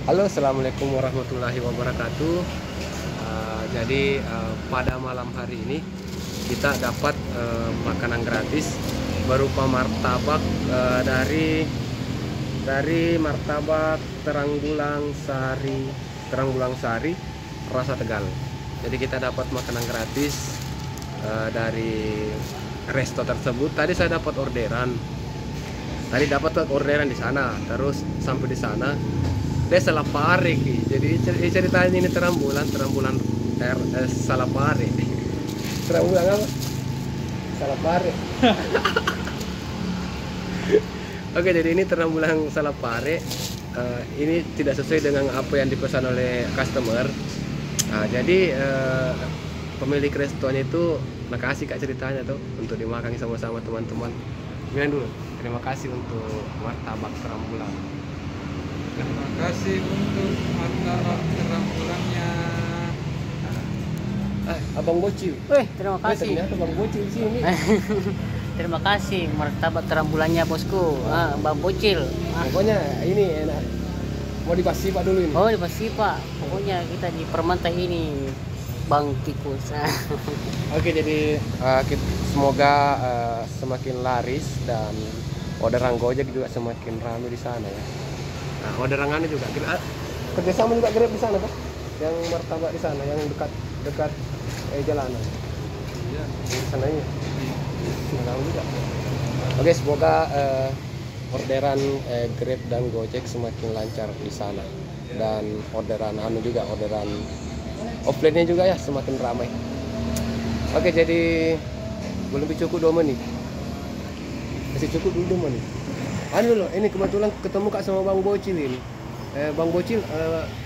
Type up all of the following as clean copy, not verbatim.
Halo, assalamualaikum warahmatullahi wabarakatuh. Pada malam hari ini kita dapat makanan gratis berupa martabak dari martabak Terangbulang Sari rasa Tegal. Jadi kita dapat makanan gratis dari resto tersebut. Tadi saya dapat orderan. Di sana. Terus sampai di sana dia salah pare. Jadi ceritanya ini terambulan salah pare. Terambulan apa? Salah pare. Oke, jadi ini terambulan salah pare. Ini tidak sesuai dengan apa yang dipesan oleh customer. Pemilik restonya itu makasih kak ceritanya tuh untuk dimakan sama-sama teman-teman. Gimana dulu? Terima kasih untuk martabak terambulan. Terima kasih untuk martabak terambulannya. Abang Bocil. Terima kasih. Ternyata Abang Bocil di sini. Terima kasih martabak terambulannya bosku. Bang Bocil. Pokoknya ini enak. Mau dipasi Pak dulu ini. Oh, pasti Pak. Pokoknya kita di Permata ini Bang Tikus. Oke, jadi semoga semakin laris dan orderan Gojek juga semakin ramai di sana ya. Nah, orderannya juga kerjasama juga Grab di sana Pak. Yang martabak di sana, yang dekat jalanan. Iya. Di sana ini. Tahu juga. Oke, semoga orderan Grab dan Gojek semakin lancar di sana, dan orderan offline-nya juga ya semakin ramai. Oke, jadi belum cukup 2 menit. Masih cukup dulu 2 menit. Loh, ini kebetulan ketemu Kak sama Bang Bocil ini. Bang Bocil,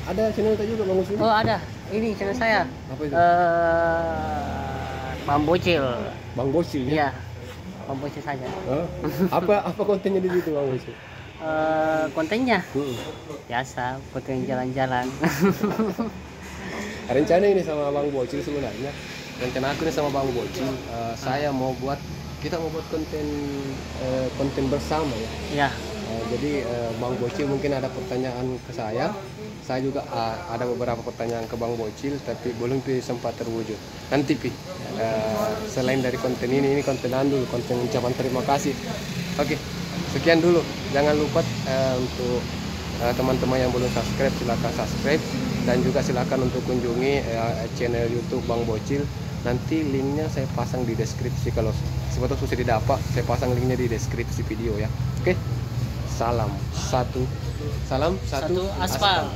ada channel juga Bang Bocil? Oh, ada. Ini channel saya. Apa itu? Bang Bocil. Bang Bocil ya? Iya. Bang Bocil saja. Apa kontennya di situ Bang Bocil? Kontennya biasa, konten jalan-jalan. Rencana ini sama Bang Bocil sebenarnya. Rencana aku ini sama Bang Bocil, kita mau buat konten bersama ya. Ya. Jadi Bang Bocil mungkin ada pertanyaan ke saya juga ada beberapa pertanyaan ke Bang Bocil, tapi belum sempat terwujud. Nanti selain dari konten ini konten dulu, konten ucapan terima kasih. Oke, sekian dulu. Jangan lupa untuk teman-teman yang belum subscribe, silakan subscribe, dan juga silakan untuk kunjungi channel YouTube Bang Bocil. Nanti linknya saya pasang di deskripsi, kalau sebetulnya susah didapat, saya pasang linknya di deskripsi video ya. Oke, salam satu Satu aspal.